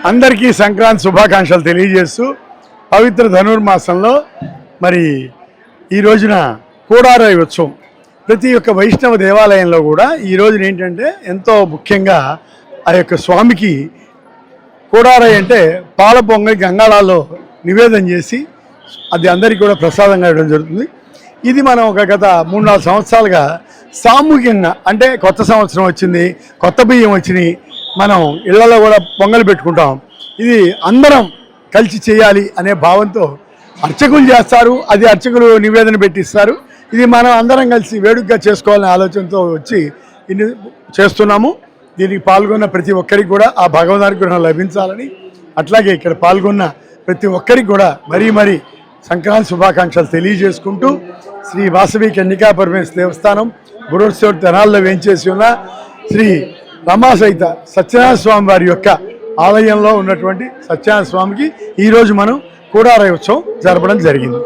అందరికీ సంక్రాంతి శుభాకాంక్షలు తెలియజేస్తూ పవిత్ర ధనుర్మాసంలో మరి ఈ రోజున కూడారాయి ఉత్సవం ప్రతి ఒక్క వైష్ణవ దేవాలయంలో కూడా ఈ రోజున ఏంటంటే ఎంతో ముఖ్యంగా ఆ యొక్క స్వామికి కూడారాయి అంటే పాల పొంగలి గంగాళాల్లో నివేదన చేసి అది అందరికీ కూడా ప్రసాదంగా ఇవ్వడం జరుగుతుంది. ఇది మనం ఒక గత 3-4 సంవత్సరాలుగా సామూహికంగా అంటే కొత్త సంవత్సరం వచ్చింది, కొత్త బియ్యం వచ్చినాయి, మనం ఇళ్లలో కూడా పొంగలు పెట్టుకుంటాం. ఇది అందరం కలిసి చేయాలి అనే భావంతో అర్చకులు చేస్తారు, అది అర్చకులు నివేదన పెట్టిస్తారు. ఇది మనం అందరం కలిసి వేడుకగా చేసుకోవాలనే ఆలోచనతో వచ్చి ఇన్ని చేస్తున్నాము. దీనికి పాల్గొన్న ప్రతి ఒక్కరికి కూడా ఆ భగవద్ అనుగ్రహం లభించాలని, అట్లాగే ఇక్కడ పాల్గొన్న ప్రతి ఒక్కరికి కూడా మరీ సంక్రాంతి శుభాకాంక్షలు తెలియజేసుకుంటూ శ్రీ వాసవి కన్యకా పరమేశ్వరి దేవస్థానం గురువారం తెనాల్లో వేంచేసి ఉన్న శ్రీ రమాసహిత సత్యనారాయణ స్వామి వారి యొక్క ఆలయంలో ఉన్నటువంటి సత్యనారాయణ స్వామికి ఈరోజు మనం కూడారాయి ఉత్సవం జరపడం జరిగింది.